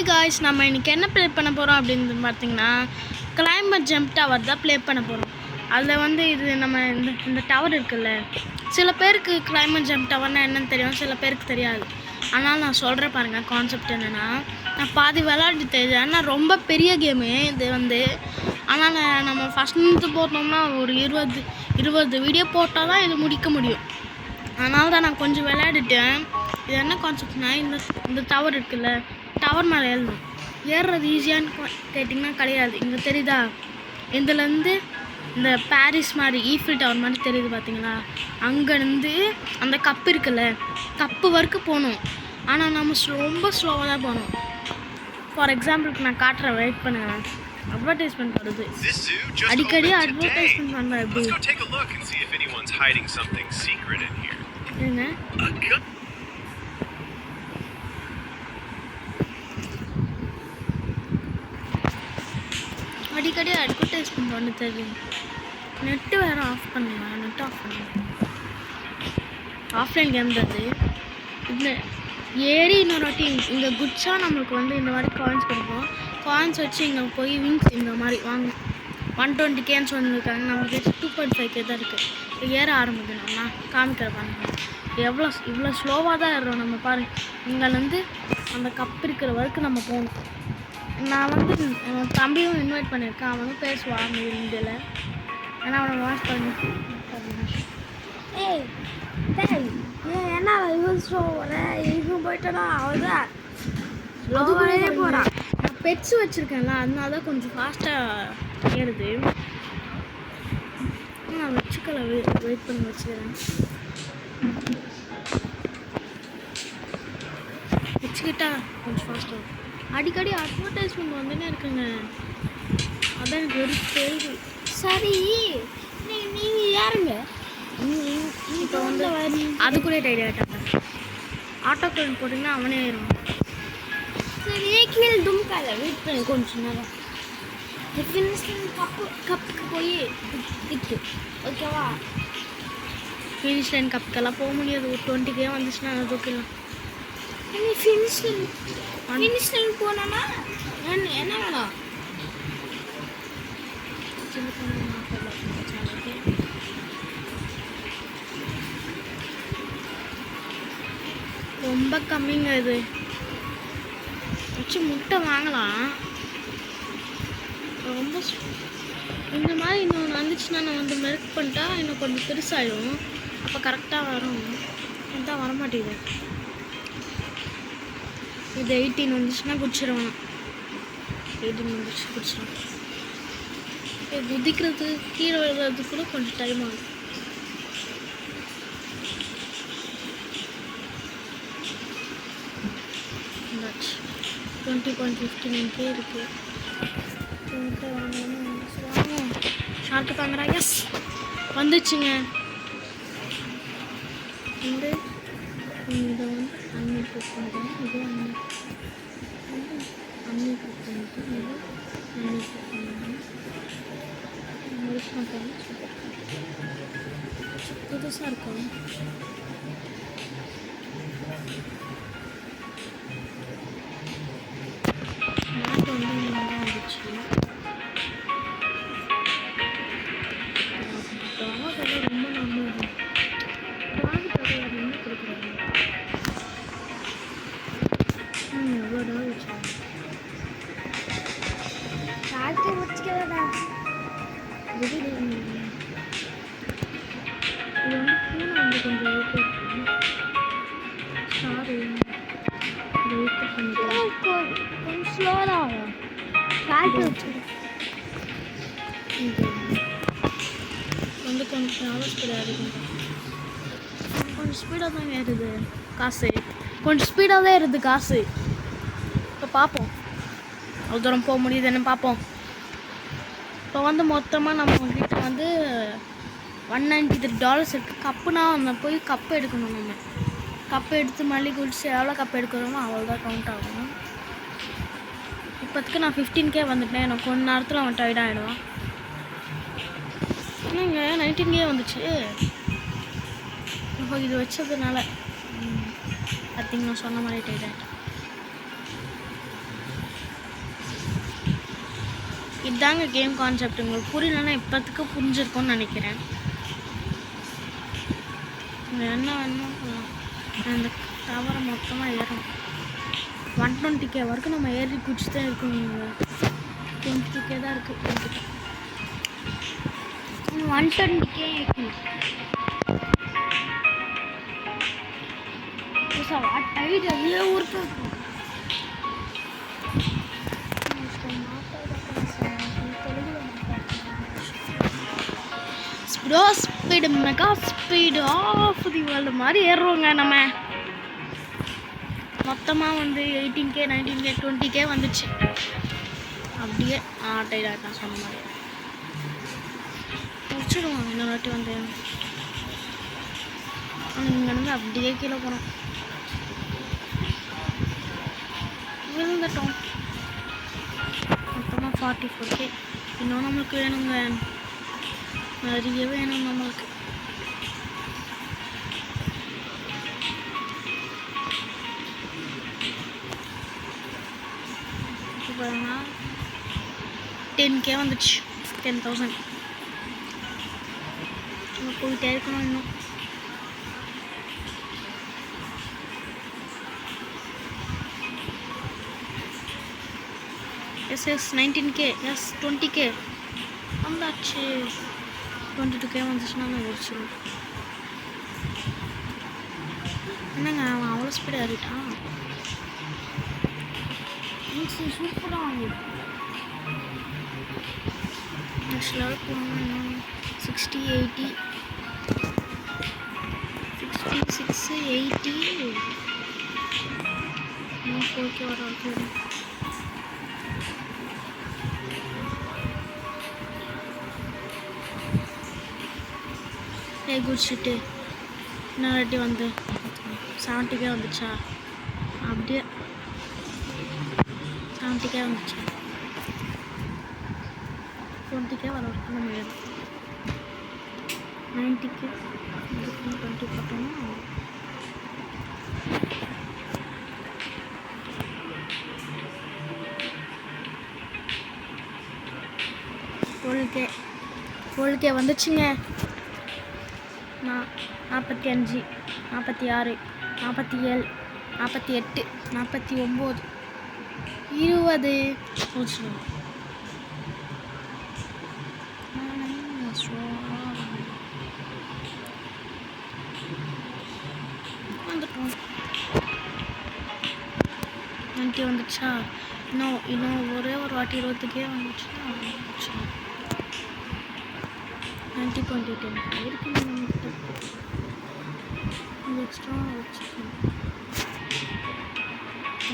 Guys, நம்ம இன்றைக்கி என்ன ப்ளே பண்ண போகிறோம் அப்படின்னு பார்த்தீங்கன்னா, கிளைம்பர் ஜம்ப் டவர் தான் ப்ளே பண்ண போகிறோம். அதில் வந்து இது நம்ம இந்த டவர் இருக்குல்ல, சில பேருக்கு கிளைம்பர் ஜம்ப் டவர்னால் என்னென்னு தெரியும், சில பேருக்கு தெரியாது. ஆனால் நான் சொல்கிறேன் பாருங்கள், கான்செப்ட் என்னென்னா, நான் பாதி விளையாடி தெரியும். ஆனால் ரொம்ப பெரிய கேமு இது வந்து. ஆனால் நம்ம ஃபஸ்ட்டு போட்டோம்னா ஒரு 20 வீடியோ போட்டால் தான் இது முடிக்க முடியும். அதனால தான் நான் கொஞ்சம் விளையாடிட்டேன். இது என்ன கான்செப்ட்னா, இந்த டவர் இருக்குல்ல, டவர் மேலே ஏறுறது ஈஸியான்னு கேட்டிங்கன்னா கிடையாது. இங்கே தெரியுதா, இதுலேருந்து இந்த பாரிஸ் மாதிரி ஈஃபில் டவர் மாதிரி தெரியுது பார்த்தீங்களா, அங்கேருந்து அந்த கப்பு இருக்குல்ல, கப்பு வரைக்கும் போகணும். ஆனால் நம்ம ரொம்ப ஸ்லோவாக தான் போகணும். ஃபார் எக்ஸாம்பிளுக்கு நான் காட்டுறேன், வெயிட் பண்ணுங்கள். அட்வர்டைஸ்மெண்ட் வருது, அடிக்கடி அட்வர்டைஸ்மெண்ட் பண்ணுறேன். எப்படி அடிக்கடி அட்வர்டைஸ்மெண்ட் ஒன்று தெரியும். நெட்டு வேறு ஆஃப் பண்ணுவேன், நெட் ஆஃப் பண்ணுவேன். ஆஃப்லைன் கேம் தான் இது. ஏறி இன்னொரு வாட்டி இங்கே குட்ஸாக நம்மளுக்கு வந்து இந்த மாதிரி காயின்ஸ் கொடுப்போம். காயின்ஸ் வச்சு இங்கே போய் விங்ஸ் இந்த மாதிரி வாங்க 120Kன்னு சொல்லியிருக்காங்க. நம்மளுக்கு 2.5K தான் இருக்குது. ஏற ஆரம்பிக்கணும். நான் காமிக்கிற பாருங்க, இவ்வளோ ஸ்லோவாக தான் ஏறுறோம் நம்ம. பாருங்க, இங்கேருந்து அந்த கப் இருக்கிற வரைக்கும் நம்ம போகணும். நான் வந்து என் தம்பியும் இன்வைட் பண்ணியிருக்கேன். அவனும் பேசுவான் இந்தியில். ஏன்னா அவனை வாட்ச் பண்ணி என்ன இவன் ஸ்லோவில் எங்கும் போயிட்டோன்னா அவதான் ஸ்லோவாகவே போகிறான். நான் பெட்ஸ் வச்சுருக்கேன்ல, அதனால தான் கொஞ்சம் ஃபாஸ்ட்டாக ஏறுது. நான் வச்சுக்கல, வெயிட் பண்ணி வச்சுக்கிறேன். வச்சுக்கிட்டா கொஞ்சம் ஃபாஸ்ட்டாக. அடிக்கடி அட்வர்டைஸ்மெண்ட் வந்துன்னே இருக்குங்க, அதான் எனக்கு ஒரு கேள்வி. சரி, நீங்கள் யாருங்க? இப்போ வந்து அது கூட டைட் ஆகிட்டாங்க. ஆட்டோ கோல் போட்டிங்கன்னா அவனே ஏறும். சரி, கீழே தும்கால வெயிட் பண்ணி கொஞ்சம் நேரம். கப்புக்கு போய் இருக்கு, ஓகேவா? ஃபினிஷ் லைன் கப்புக்கெல்லாம் போக முடியாது. ஒரு 20K வந்துச்சுன்னா அதை தூக்கிடலாம். ஃபினிஷ் லைன் போனோன்னா என்ன வேணும்? ரொம்ப கம்மிங்க இது. வச்சு முட்டை வாங்கலாம். ரொம்ப இந்த மாதிரி இன்னொன்று வந்துச்சுன்னா நான் வந்து மெர்க் பண்ணிட்டா இன்னும் கொஞ்சம் பெருசாகிடும். அப்போ கரெக்டாக வரும். இதுதான் வரமாட்டேங்குது. இது 18 வந்துச்சுன்னா குடிச்சிடுவேன். 18 வந்துச்சு குடிச்சிடுவேன். குதிக்கிறது கீழே விழுறது கூட கொஞ்சம் டைம் ஆகும். இந்தாச்சு 20.59K இருக்குது. வாங்கணும் ஷார்க்கு தாங்கடா. எஸ், வந்துச்சுங்க. வந்து இதை வந்து அன்னி குக் பண்ணுறேன். இது அன்னி குக் பண்ணிட்டு இது அன்னி குக் பண்ணுறேன். புதுசாக இருக்கும். நாட்டு வந்து இந்த மாதிரி வந்துச்சு. ரொம்ப நல்லது. என்ன கொடுக்குறாங்க? எவ்வளோ டால் வச்சாங்க. சார்ஜ் வச்சுக்கிறதா இது வந்து பூனை வந்து கொஞ்சம் ஓகே இருக்கும். ஸ்டார் வெயிட் பண்ணிக்கலாம். கொஞ்சம் ஸ்லோவாக தான் ஆகும். சார்ஜ் வச்சுருக்கேன். கொஞ்சம் ஹவர்ஸ் கிடையாது. கொஞ்சம் ஸ்பீடாக தான் ஏறுது காசு. கொஞ்சம் ஸ்பீடாக தான் ஏறுது காசு. இப்போ பார்ப்போம் அவ்வளோ தூரம் போக முடியுதுன்னு பார்ப்போம். இப்போ வந்து மொத்தமாக நம்ம கிட்ட வந்து $193 இருக்குது. கப்புனா நம்ம போய் கப்பு எடுக்கணும். நம்ம கப்பு எடுத்து மல்லி குடிச்சு எவ்வளோ கப்பு எடுக்கிறோமோ அவ்வளோதான் கவுண்ட் ஆகும். இப்போத்துக்கு நான் 15K வந்துட்டேன். எனக்கு கொஞ்ச நேரத்தில் அவன் டயர்ட் ஆகிடுவான். என்னங்க 19K வந்துச்சு. இப்போ இது வச்சதுனால பார்த்தீங்கன்னா சொன்ன மாதிரி டயர்ட் ஆகிட்டேன். இதுதாங்க கேம் கான்செப்ட். உங்களுக்கு புரியலன்னா இப்போத்துக்கு புரிஞ்சிருக்கும்னு நினைக்கிறேன். என்ன வேணும் அந்த டவரை மொத்தமாக ஏறும். 120K வரைக்கும் நம்ம ஏறி குச்சி தான் இருக்கோம். 20K தான் இருக்குது. 120K டைட் அதே ஊருக்கு speed mega speed of the world மாதிரி ஏறுவோங்க. நம்ம மொத்தமாக வந்து 18K 19K 20K வந்துச்சு. அப்படியே டைடாக நான் சொன்ன மாதிரி முடிச்சிடுவோம். இன்னொரு வாட்டி வந்து இங்கேருந்து அப்படியே கீழே போகிறோம். விழுந்துட்டோம். மொத்தமாக 44K. இன்னும் நம்மளுக்கு வேணுங்க, நிறைய வேணும் நம்மளுக்கு. பாருங்க 10K வந்துச்சு. 10,000 போயிட்டே இருக்கணும். இன்னும் எஸ் 19K எஸ் 20K வந்தாச்சு. 22K வந்துச்சுன்னா நான் முடிச்சிடும். என்னங்க அவன் அவ்வளோ ஸ்பீடாக ஏறிட்டான். சூப்பராக வாங்கிடும். நெக்ஸ்ட் லெவல் போகணும். 60 80 66 80 4K வர வரைக்கும். குடிச்சிட்டு இன்னொரு வந்து 70K வந்துச்சா. அப்படியே 70K வந்துச்சா. 20K வர வரைக்கும் நம்ம ஏறும். 90K 20 பார்த்தோம்னா 12K வந்துச்சுங்க. 45 46 47 48 49 20 முடிச்சிடுவோம். வந்துட்டோம். 90 வந்துச்சா. இன்னும் ஒரே ஒரு வாட்டி 20K வந்துச்சுன்னா 90 20 10 இருக்கு. எக்ஸ்ட்ரா வச்சுக்கணும்.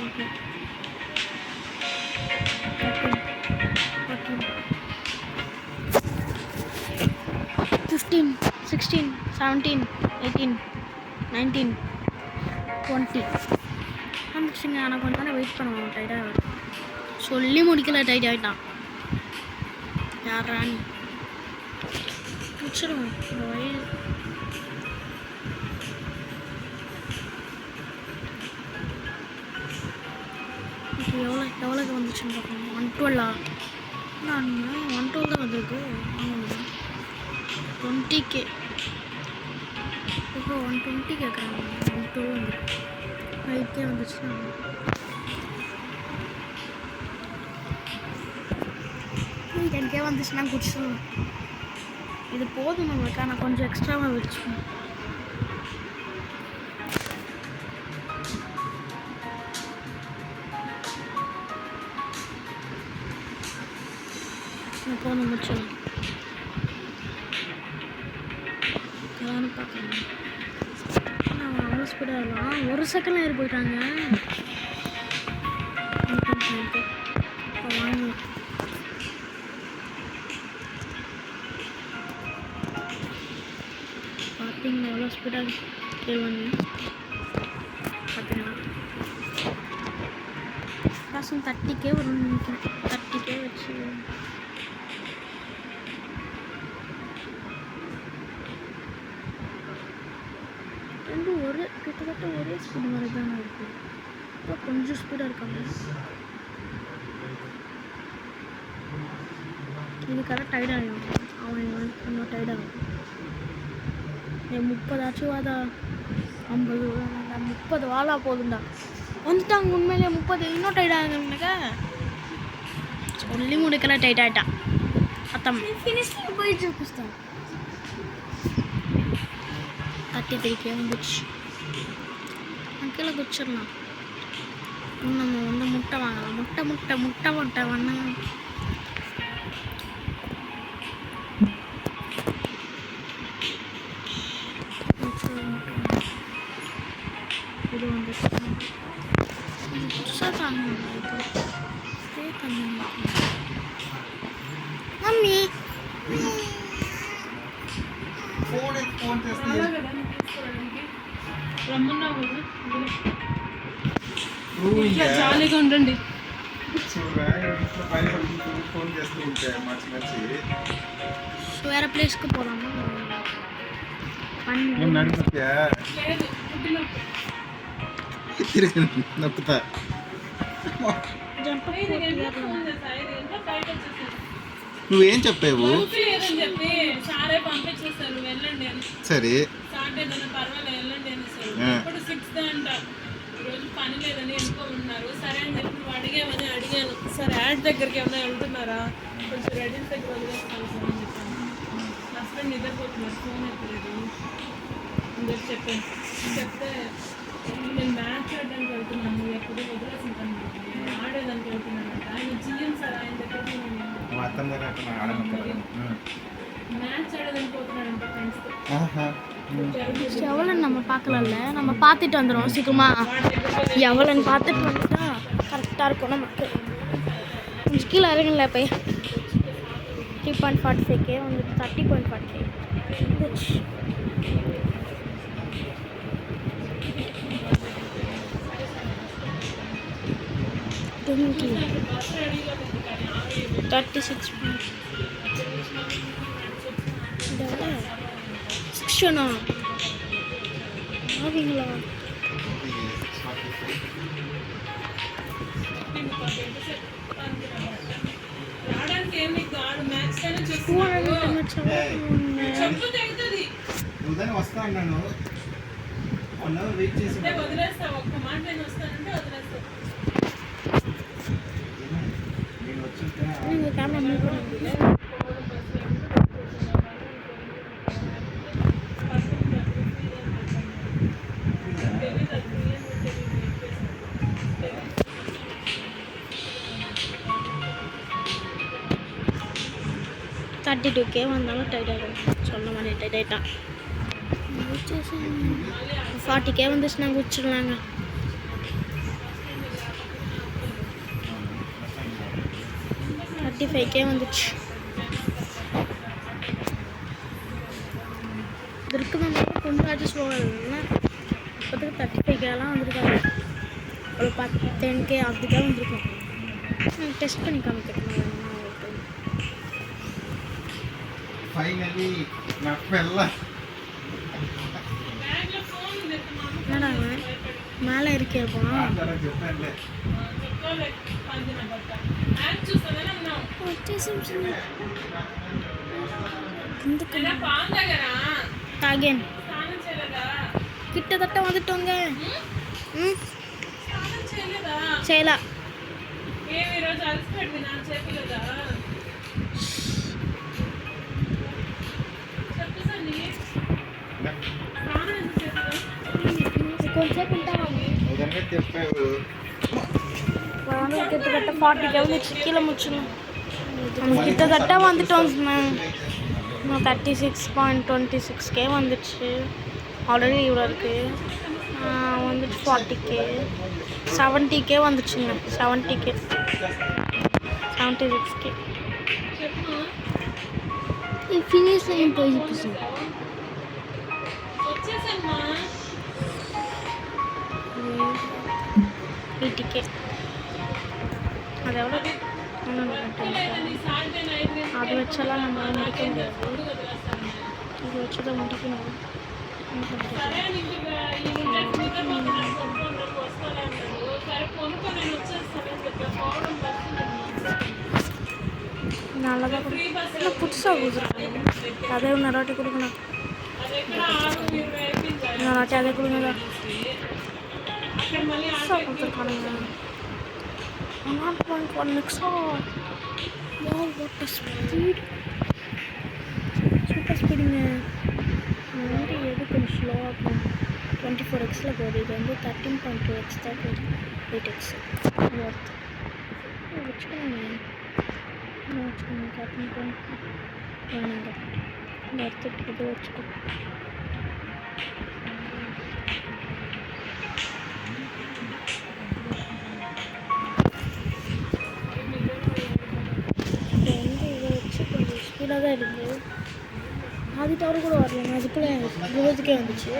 ஓகே 15 16 17 18 19 20 வந்துச்சுங்க. ஆனால் கொஞ்சம் நேரம் வெயிட் பண்ணுவோம். டைட்டாக சொல்லி முடிக்கல. டைட் ஆகிட்டான். யாரான்னு முடிச்சிடுவோம். இந்த வயது எவ்வளோக்கு வந்துச்சுன்னு பார்க்கணும். 112 நான் 112 தான் வந்திருக்கு. 20K இப்போ 120 கேட்குறாங்க. 112 வந்துருக்கு. 5K வந்துச்சுன்னா 10K வந்துச்சுன்னா குடிச்சிடுவோம். இது போதும் நம்மளுக்கு. ஆனால் கொஞ்சம் எக்ஸ்ட்ராவாக வச்சுக்கணும். போகணும் முடிச்சிடலாம். எல்லாரும் பார்க்கலாம். ஆனால் அவ்வளோ ஸ்பீடாக இருக்கலாம். ஒரு செகண்ட் ஏறி போயிட்டாங்க. இப்போ வாங்கலாம். பார்த்தீங்களா எவ்வளோ ஸ்பீடாக ஏறுவாங்க. பார்த்தீங்களா காசும் 30K வரும்னு நினைக்கிறேன். 30K வச்சு கிட்டத்தட்ட ஒரே ஸ்பீடு மாதிரி தானே இருக்குது. இப்போ கொஞ்சம் ஸ்பீடாக இருக்காங்க. இதுக்கெல்லாம் டயர்டாகிடும். அவன் இன்னும் டயர்டாகும். 30 ஆச்சுவாதா, 50 30 வாழா போதுண்டா. வந்துட்டாங்க உண்மையிலே 30. இன்னும் டைட் ஆகுங்க. சொல்லி முடிக்கல, டைட் ஆகிட்டான். அத்தம் போயிடுச்சு. 33 வந்துச்சு. கீழே குச்சிடலாம். நம்ம வந்து முட்டை வாங்கலாம். முட்டை வாங்க. இது வந்து மம்மி జాలీగా ఉండండి. வேற பிளேஸ்க்கு போகலாமா? నువ్వేం చెప్పావు? సరే పని లేదని ఎన్నుకోమన్నారు. సరే అని చెప్పి నువ్వు అడిగాను. సరే యాడ్ దగ్గరికి ఏమైనా వెళ్తున్నారా, కొంచెం రెడీస్ దగ్గర వదిలేస్తాను సార్ అని చెప్పాను. హస్బెండ్ నిద్రపోతున్నారు, ఫోన్ ఎక్కలేదు అని చెప్పాను. చెప్తే నేను మ్యాచ్ ఆడడానికి వెళ్తున్నాను, ఎప్పుడు వదిలేసింటాను, ఆడేదానికి వెళ్తున్నానంట. ఆయన జిఎం సార్, ఆయన దగ్గరికి మ్యాచ్ ఆడేదానికి పోతున్నాడంట ఫ్రెండ్స్తో. எவ்வளோன்னு நம்ம பார்க்கலாம்ல, நம்ம பார்த்துட்டு வந்துடும் சீக்கிரமா. எவ்வளோன்னு பார்த்துட்டு வந்துட்டா கரெக்டாக இருக்கும் நமக்கு. கொஞ்சம் கீழே இறங்கல போய். 3.45K வந்துட்டு 30.45K வந்துச்சு. செக்ஷனா ஆவீங்களா? రావడానికి ఏమి కాదు, మ్యాచ్ అయినా చూస్తున్నాను. చెప్పు తెగుతుంది. వస్తా అన్నాను, వెయిట్ చేసి వదిలేస్తా. ఒక్క మాట నేను వస్తానంటే వదిలేస్తా. నేను వచ్చింటే $32K வந்தாலும் டைட் ஆகிடும். சொன்ன மாதிரி டைட் ஆகிட்டான். 40K வந்துச்சுன்னா குச்சிடலாங்க. 35K வந்துச்சு. இதுக்கு நம்ம கொஞ்சம் அட்ஜஸ்ட் போகல. இப்போதுக்கு 35Kலாம் வந்துருக்காங்க. ஒரு 10K அதுக்காக வந்துருக்கோம். டெஸ்ட் பண்ணி காமிக்கிறேன். ఫైనల్లీ నా పిల్ల என்னடா மேலே இருக்கேப்பா. చెప్పండి తాగాను. கிட்டத்தட்ட வந்துட்டோங்க. చేయలా. కొంచెంసేపు ఉంటావా? చెప్పావు கிட்டத்தட்ட 40K வந்துச்சு. கீழே முடிச்சிடலாம். நம்ம கிட்டத்தட்ட வந்துட்டோம். 36.26K வந்துடுச்சு. ஆல்ரெடி இவ்வளோ இருக்குது. வந்துட்டு 40K 70K வந்துச்சுங்க. 70K 76K ఫినిష్ అయిపోయి 80K. அது எவ்வளோ? அது வச்செல்லாம் நம்ம முடிக்க முடியாது. இது வச்சு தான் முடிக்கணும். நல்லா தான் ఫ్రీ బస్ இல்லை புதுசாக கொடுக்குறாங்க. அதே இன்னொரு வாட்டி கொடுக்கணும். అది ఎక్కడ 620 అయిపోయింది இன்னொரு வாட்டி அதே கொடுங்க. అక్కడ మళ్ళీ புதுசாக கொடுத்துருக்கானுங்க. 0.1 exa. What a speed, super ஸ்பீடுங்க. வந்து எது கொஞ்சம் ஸ்லோவாக இருக்கும். 24 எக்ஸில் போகுது. இது வந்து 13.2 எக்ஸ் தான் போகுது. 8 எக்ஸ் ஒர்த்து வச்சுக்கோங்க. வச்சுக்கோங்க 13.2 வேணுங்க. இந்த இடத்துக்கு இது வச்சுக்கோ. இப்போ வந்து இதை வச்சு கொஞ்சம் ஸ்பீடாக தான் இருக்குது. அது தவிர கூட வரலைங்க. அதுக்குள்ளே 20க்கே வந்துச்சு.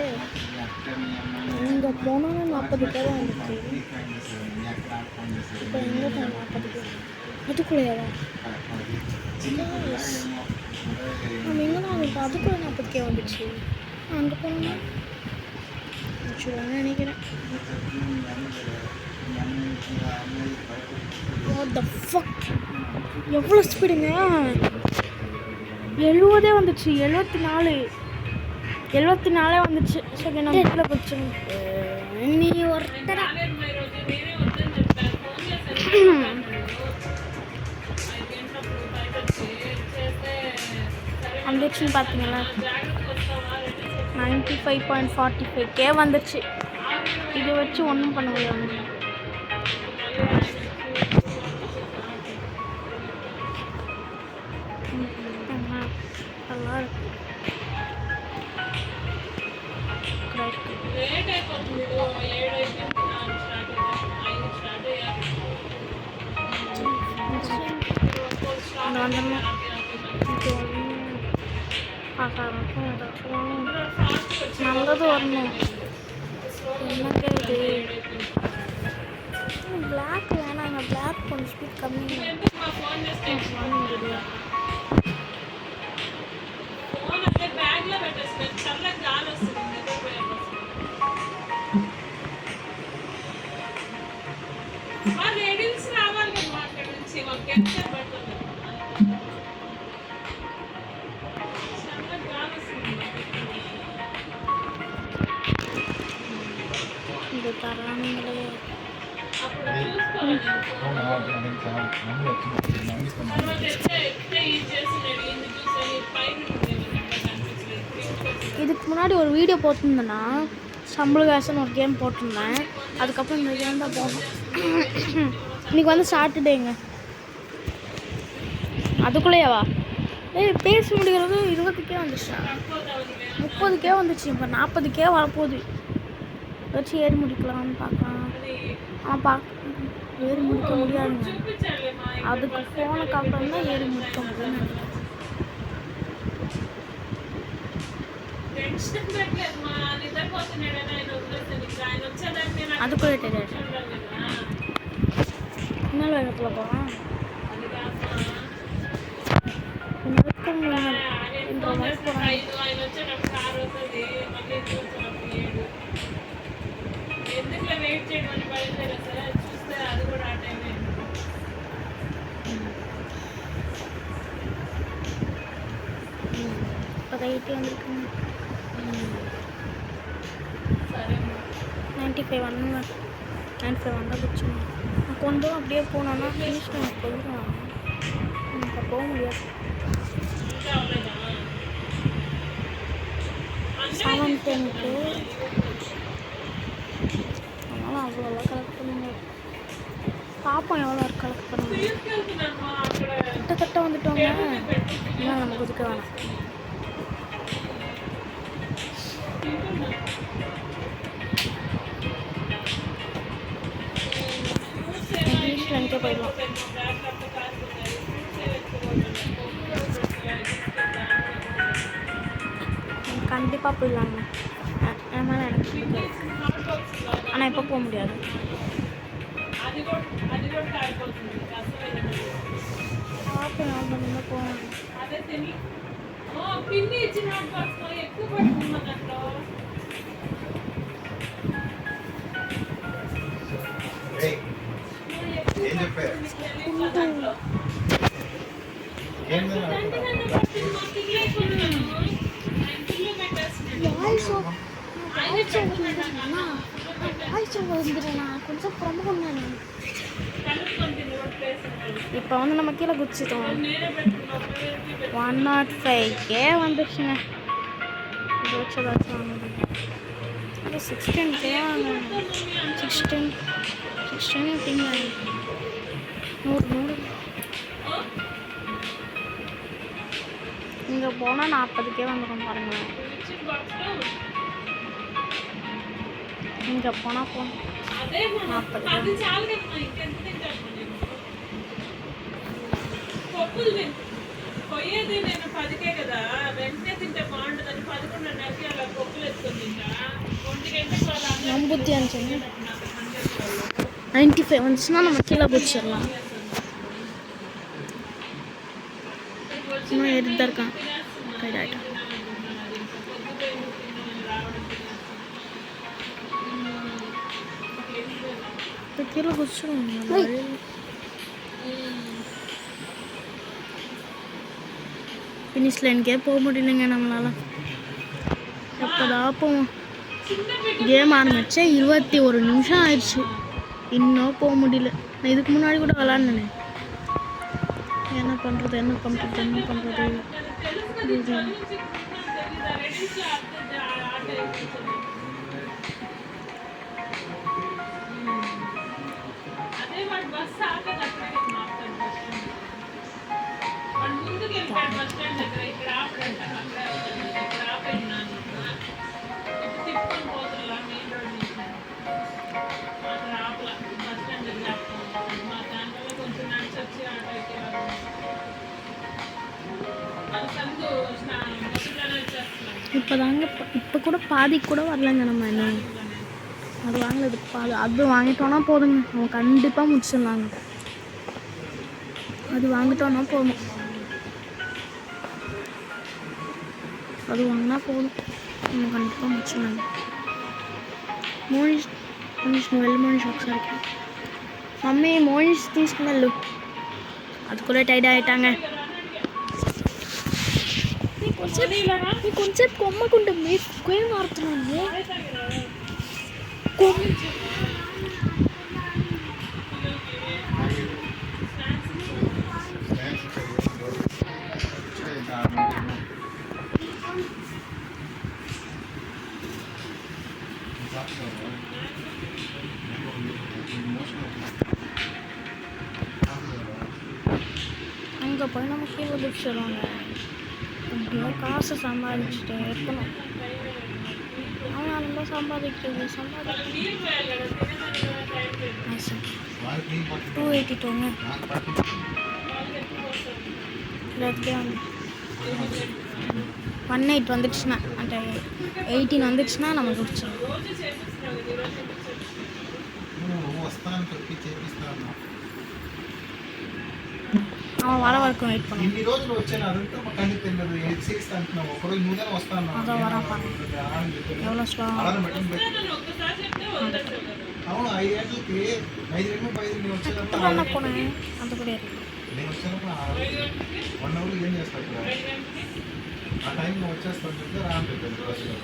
இங்கே போனோன்னா 40 தான் வந்துச்சு. இப்போ எங்கே போனோம் 40 அதுக்குள்ளேயாவா? நம்ம எங்கே தான் வந்துருக்கோம். அதுக்குள்ளே 40 வந்துச்சு. அங்கே போனோம்னா வச்சுருவாங்க நினைக்கிறேன். What the fuck? எவ்வளோ ஸ்பீடுங்க. 70 வந்துச்சு. 74 வந்துச்சு. சரி நம்ம இதில் போச்சு. நீ ஒருத்தர ఈరోజు నేనే వద్దని చెప్పాను ఫోన్ చేశాను చేస్తే வந்துச்சுன்னு பார்த்தீங்களா? జాగ్రత్తగా వస్తావా 95.45K வந்துச்சு. இதை வச்சு ஒன்றும் பண்ண முடியாது. நல்லா இருக்கு. లేట్ అయిపోతుంది 7 అయిపోయింది స్టార్ట్ అయ్యాను 5 స్టార్ట్ అయ్యాను நல்லது வரணும். என்னங்க இது பிளாக் வேணாங்க. பிளாக் கொஞ்சம் ஸ்பீட் கம்மி. ఫోన్ చేస్తే ఫోన్ అంటే బ్యాగ్ లో పెట్టేసి చల్లగా గాలి వస్తుంది మా రేడియోస్ రావాలి కదా అక్కడ నుంచి మాకు కెప్చర్ పడుతుంది చల్లగా గాలి వస్తుంది இது தரானுங்களே. అప్పుడు చూసుకోవాలి తర్వాత ఎట్లా ఈ చేసి నేను ఇది చూసాను పైన இதுக்கு முன்னாடி ஒரு வீடியோ போட்டிருந்தேன்னா சம்பளகாசன் ஒரு கேம் போட்டிருந்தேன். அதுக்கப்புறம் இந்த கேம் தான் போகணும். இன்றைக்கி வந்து சாட்டர்டேங்க. அதுக்குள்ளேயேவா? பேசி முடிகிறது 20K வந்துச்சா? 30K வந்துச்சு. இப்போ 40K வரப்போகுது. வச்சு ஏறி முடிக்கலாம்னு பார்க்கலாம். ஏறி முடிக்க முடியாதுங்க. அதுக்கு ஃபோனுக்கு அப்புறம் தான் ஏறி முடிக்க முடியும்னு நினைக்கிறேன். அதுக்குள்ளே தெரியாது. இன்னொரு வேகத்தில் போகலாம். இந்த மாதிரி போகிறாங்க. ఎందుకు వెయిట్ చేయడం అని పడింది సార్ చూస్తే అది కూడా ఆ టైం இப்போ 80 வந்துருக்குங்க. సరే 95 வந்தால் பிடிச்சிங்க. நான் கொஞ்சம் அப்படியே போனோன்னா ஃபினிஷ் பண்ண போயிடுவேன். இப்போ போக முடியாது. ఇంకా అవ్వలేదా 710க்கு அதனால் அவ்வளோலாம் கலெக்ட் பண்ணுங்க. பார்ப்போம் எவ்வளோ இருக்கு கலெக்ட் பண்ணுங்க. తీసుకెళ్తున్నామ్మా అక్కడ கிட்டத்தட்ட வந்துட்டோங்க. இன்னும் நமக்கு ஒதுக்க வேணாம். வீட்டில் எங்கே போயிடலாம். கண்டிப்பாக போயிடலாங்க. என் மேலே எனக்கு பிடிக்காது. ஆனால் இப்போ போக முடியாது. అది కూడా కాలిపోతుంది అసలు பார்ப்போம் எவ்வளோ பண்ணி போகணும். అదే తిని పిన్ని ఇచ్చిన ఎక్కువ పడుతుంది దాంట్లో ఏం చెప్పారు? ఏందో కొంచెం ప్రముఖన్నాను இப்போ வந்து நம்ம கீழே குதிச்சிட்டோம் 105 வந்துருச்சுங்க இது வச்சதாச்சும் வாங்குது 16K வாங்க 16 எப்படிங்க 100 இங்கே போனால் 40K வந்துடும் பாருங்களேன் இங்கே போனால் போகணும் 40K పోయేది నేను 10కే కదా వెంటనే తింటే బాగుంటుందని 11:30కి అలా పప్పులు ఎత్తుకొని తింటా 1 గంటకు நம்புத்தி அனுப்பிச்சு 95 வந்துச்சுன்னா நம்ம கீழே பிடிச்சிடலாம் இன்னும் எடுத்து இருக்கான் கைடாயிட்டான் இப்போ கீழே பிடிச்சிடுவோம் ஃபினிஷ் லைனுக்கே போக முடியலைங்க நம்மளால எப்போதான் போவோம் கேம் ஆரம்பிச்சா 21 நிமிஷம் ஆயிடுச்சு இன்னும் போக முடியல நான் இதுக்கு முன்னாடி கூட விளாட்னேன் என்ன பண்ணுறது అదే వాడు బస్ ఆపేది అక్కడే మాట్లాడు వాడు ముందుకు వెళ్ళిపోయాడు బస్ స్టాండ్ దగ్గర ఇక్కడ ఆపడంట ఇక్కడ ఆపేది నాన్న ఇప్పుడు తిప్పుకొని పోతున్నా మెయిన్ రోడ్ నుంచి అక్కడ ఆపల బస్ స్టాండ్ దగ్గర ఆపుకోవాలి మా దాంట్లో కొంచెం నడిచి వచ్చి ఆటో ఎక్కేవారు మన సందు బస్సులోనే వచ్చేస్తున్నాం இப்போ கூட பாதிக்கு கூட வரலங்க நம்ம என்ன அது வாங்கினது அது வாங்கிட்டோன்னா போதுங்க அவன் கண்டிப்பாக முடிச்சிடலாங்க அது வாங்கிட்டோன்னா போதும் அது வாங்கினா போதும் நம்ம கண்டிப்பாக முடிச்சிடலாங்க మోనిష్ వెళ్ళి మోనిష్ ఒకసారి మమ్మీ మోనిష్ తీసుకుని వెళ్ళు అది కూడా టైడ్ అయిటాంగ కొంచెం కొమ్మకుంటే మీకు ఏం మారుతున్నాను அங்கே போய் நம்ம கீழே பிடிச்சிடுவாங்க அப்படியே காசு சம்பாதிச்சுட்டே இருக்கணும் அவன் ரொம்ப சம்பாதிக்கிறது 282ங்க ఇలాగే ఉంది 18 வந்துடுச்சுன்னா అంటే 18 வந்துடுச்சுன்னா நமக்கு பிடிச்சோம் அவன் வர வரைக்கும் வெயிட் பண்ணும் ఇన్ని రోజులు వచ్చాను అదంతా మా కళ్ళు తెలియదు 86 అంటున్నావు ఒకరోజు నువ్వునే వస్తాను అదో వరా ఎవరో స్లో అవును 5 గంటలకి 5 గంటలకు 5 నేను వచ్చేటప్పుడు போனேன் அந்த கூட నేను వచ్చేటప్పుడు 1 అవర్ ఏం చేస్తాను ఇక్కడ ఆ టైంలో వచ్చేస్తాను చెప్తే రాని పెట్టాను బస్సులో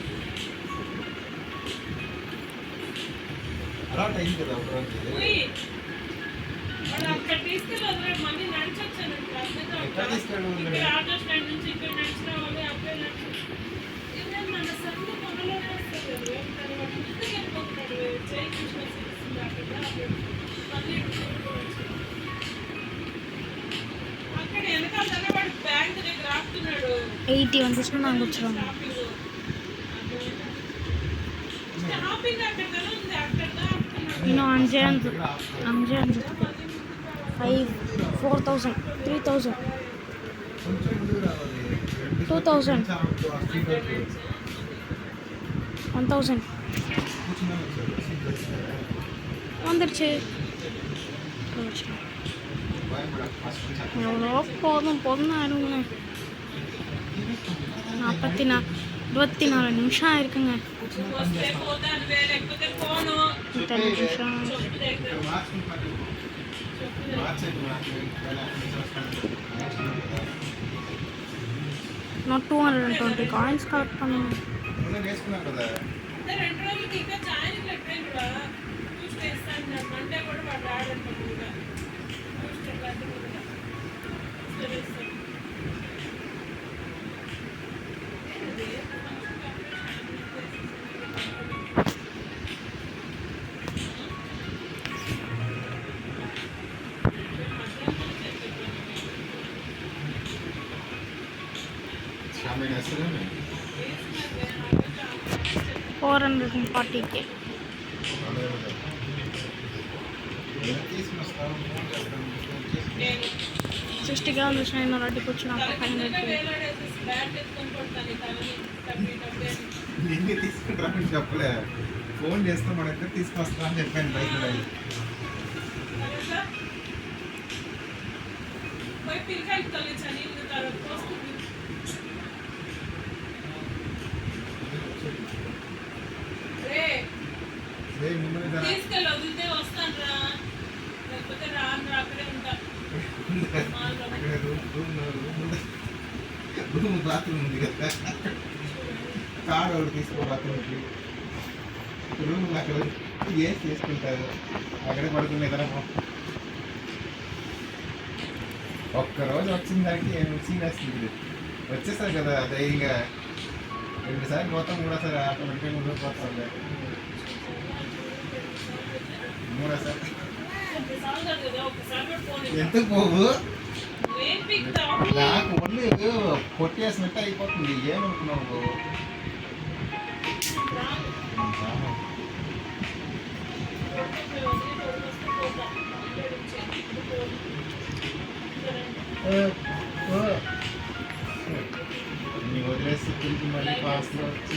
అలా టైం కదా ఒక రోజు అక్కడ తీసుకెళ్ళి మళ్ళీ నడిచొచ్చాను ఎక్కడ తీసుకెళ్ళి ఆటో స్టాండ్ నుంచి ఇక్కడ నడిచిన వాళ్ళు అప్పుడే నడిచి మన సందు మనలోనే వస్తారు వెళ్ళిపోతున్నాడు జై కృష్ణ మళ్ళీ అక్కడ వెనకాల వాడు బ్యాంక్ దగ్గర ఆపుతున్నాడు 80 வந்துச்சுன்னா நாங்கள் வச்சுருவாங்க షాపింగ్ అక్కడ కదా ఉంది అక్కడ இன்னும் 5 5 4000 3000 2000 1000 வந்துடுச்சு எவ்வளோ போதும் ஆயிடுங்க 24 நிமிஷம் ஆயிருக்குங்க 10 நிமிஷம் మార్చి நான் 220 காயின்ஸ் கலெக்ட் பண்ணுவேன். ముందే వేసుకున్నాం కదా. అంటే 2 రోజులకి ఇంకా జాయినింగ్ లెటర్ కూడా ట్యూస్డే ఇస్తాను. మండే కూడా వాడు రాడనుకుంటున్నా. ట్యూస్డే క్లాస్ కూడా సరే. ఆమె అసలు 440K. తీసుకొస్తాను ఫోన్ చేస్తాను. 60K వచ్చినాయి నా రెడ్డికి వచ్చిన 500K. నిన్నే తీసుకుంటారని చెప్పలే, ఫోన్ చేస్తే మన దగ్గర తీసుకొస్తా అని చెప్పాను బైక్ తీసుకెళ్ళి వదిలితే వస్తాను రా, లేకపోతే రాను అక్కడే ఉంటా. రూమ్ బాత్రూమ్ ఉంది కదా, కారు ఒకటి తీసుకో బాత్రూమ్కి. రూమ్ అక్కడ ఏం చేసుకుంటారు, అక్కడే పడుకునే కదా. ఒక్కరోజు వచ్చిన దానికి నేను సీనియర్స్ వచ్చేసారు కదా ధైర్యంగా. 2 సార్లు పోతాం, 3వ సారి ఆటోమేటిక్గా ముందుకు పోతాం. 3వ సారి ఎందుకు పోవు? నాకు ఒళ్ళు కొట్టేసినట్టు అయిపోతుంది. ఏమనుకున్నావు? నీ వదిలేసి తిరిగి మళ్ళీ పాస్లో వచ్చి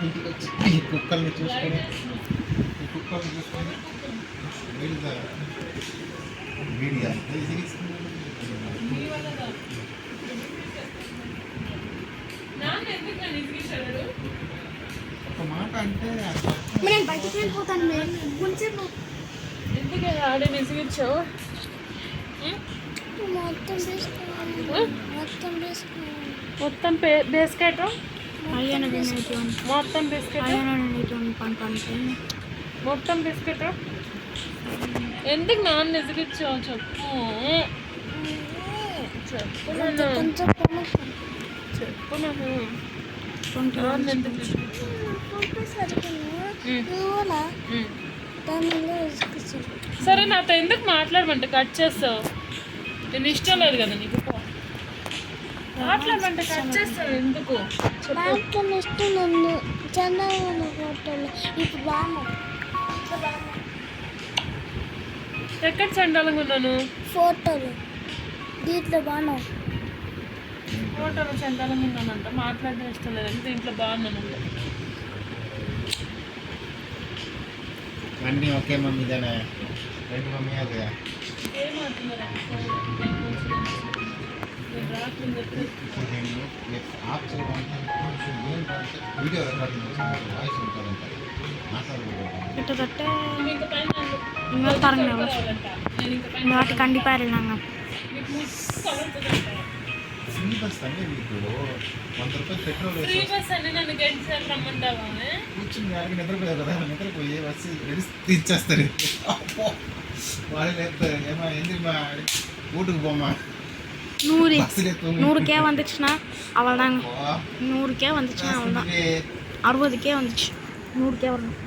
ఇంటికి వచ్చి ఈ కుక్కల్ని చూసుకొని మీడియా ఒక మాట అంటే నేను బయటికి వెళ్ళిపోతాను. కొంచెం ఎందుకు ఆడే నిసిగించావు? మొత్తం బిస్కెట్ మొత్తం బిస్కెట్ మొత్తం బిస్కెట్ ఎందుకు నాన్న నిసిగించావు చెప్పు. చెప్పు నాన్న ఎందుకు సరే నాతో ఎందుకు మాట్లాడమంటే కట్ చేస్తావు? నేను ఇష్టం లేదు కదా నీకు. మాట్లాడమంటే కట్ చేస్తావు ఎందుకు? ఎక్కడ చండాలంగా ఉన్నాను? ఫోటోలు దీంట్లో బాగా ఫోటోలో చండాలంగా ఉన్నానంట. మాట్లాడడం ఇష్టం లేదంటే దీంట్లో బాగున్నానంట. అన్నీ ఓకే మమ్మీ దానే రెండు మమ్మీ అదే ఆఫ్ చేయడానికి వీడియో రికార్డింగ్ వాయిస్ ఉంటుందంట, கிட்டத்தட்ட வாட்டி கண்டிப்பாக இருந்தாங்க. ఫ్రీ బస్ అంటే మీకు 100 రూపాయలు పెట్రోల్ ఫ్రీ బస్ అని నన్ను గంటసేపు రమ్మంటావా? కూర్చుని గారికి నిద్రపోయావు కదా, నిద్రపోయి వచ్చి తీర్చేస్తారు. వాళ్ళు లేపుతారు. ఏమో ఎందుకు మా ఊటుకు పోమా 100K வந்துச்சுன்னா அவள் தாங்க. 100K வந்துச்சுன்னா அவள் தான். 60K வந்துச்சு. 100K வரணும்.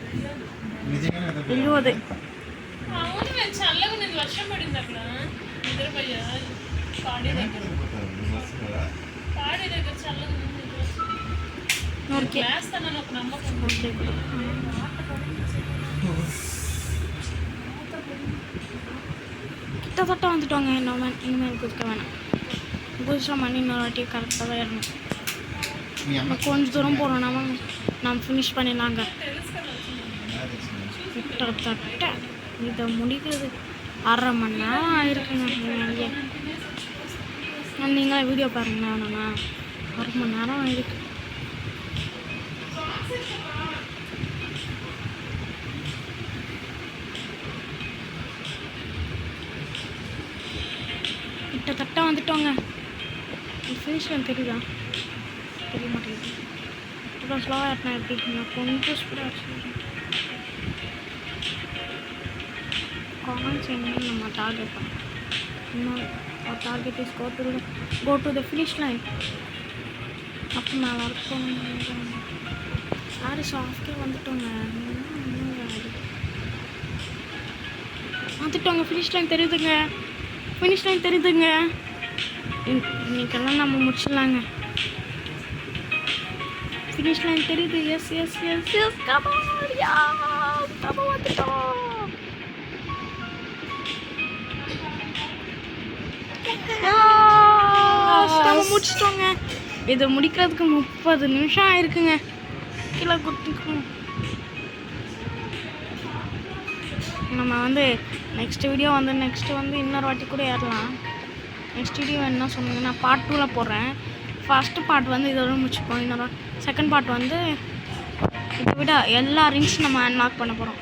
నిజంగానే 20. అవును, నేను చల్లగా నేను వర్షం పడింది అక్కడ నిద్రపోయా. పాడే దగ్గర చల్లగా 100K వేస్తానని ఒక నమ్మకం. கிட்டத்தட்ட வந்துட்டோங்க. இனிமேல் குதிக்க வேணாம். குதிச்சா மணி இன்னொரு வாட்டி கரெக்டாக தான் ஏறணும். கொஞ்சம் தூரம் போகிறோம், நம்ம ஃபினிஷ் பண்ணிடலாங்க. கிட்டத்தட்ட இதை முடிக்கிறது 1/2 மணி நேரம் ஆயிருக்குங்க. நீங்களே வீடியோ பாருங்களேன். வேணாண்ணா 1/2 மணி நேரம் ஆயிருக்கு. கிட்டத்தட்ட வந்துட்டோங்க. ஃபினிஷ் தெரியுதா? தெரிய மாட்டேங்குது. இப்போ ஸ்லோவாக ஏற்றினா எப்படி நான் கொஞ்சம் ஸ்பீடாக காமெண்ட்ஸ் என்ன நம்ம டார்கெட் பண்ணோம். இன்னும் our target is go to the finish line. அப்போ நான் ஒர்க் பண்ண சாரி சாஃப்டே வந்துட்டோங்க. ஃபினிஷ் லைன் தெரியுதுங்க. இன்னைக்கெல்லாம் நம்ம முடிச்சிடலாங்க. ஃபினிஷ் லைன் தெரியுது. எஸ் வந்துட்டோம். நம்ம முடிச்சிட்டோங்க. இதை முடிக்கிறதுக்கு 30 நிமிஷம் ஆயிருக்குங்க. கீழே குத்திக்கணும். நம்ம வந்து நெக்ஸ்ட் வீடியோ வந்து இன்னொரு வாட்டி கூட ஏறலாம். நெக்ஸ்ட் வீடியோ என்ன சொன்னீங்க, நான் பார்ட் 2ல் போடுறேன். ஃபஸ்ட்டு பார்ட் வந்து இதோட முடிச்சுப்போம். இன்னொரு செகண்ட் பார்ட் வந்து இதை விட எல்லா ரிங்ஸ் நம்ம அன்லாக் பண்ண போகிறோம்.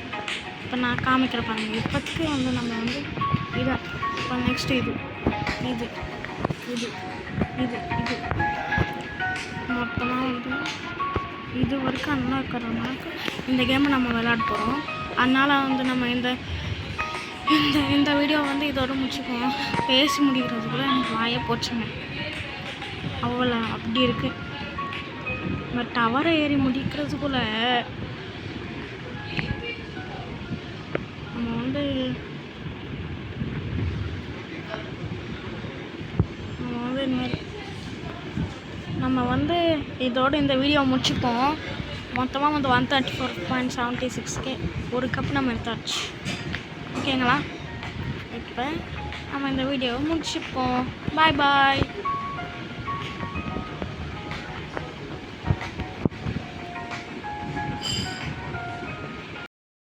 இப்போ நான் காமிக்கிற பாருங்க. இப்போதைக்கு வந்து நம்ம வந்து இதை இப்போ நெக்ஸ்ட்டு இது மொத்தமாக வந்து இது வரைக்கும் அன்லாக் இருக்கிறதுனால இந்த கேமை நம்ம விளையாட போகிறோம். அதனால் வந்து நம்ம இந்த வீடியோ வந்து இதோட முடிச்சுக்குவோம். பேசி முடிக்கிறதுக்குள்ள எனக்கு வாயை போச்சுங்க. அவ்வளோ அப்படி இருக்குது. இந்த டவரை ஏறி முடிக்கிறதுக்குள்ள நம்ம வந்து இதோட இந்த வீடியோ முடிச்சுப்போம். மொத்தமாக வந்து 134.76K ஒரு கப் நம்ம எடுத்தாச்சு. ஓகேங்களா? இப்போ நம்ம இந்த வீடியோவை முடிச்சுப்போம். பாய்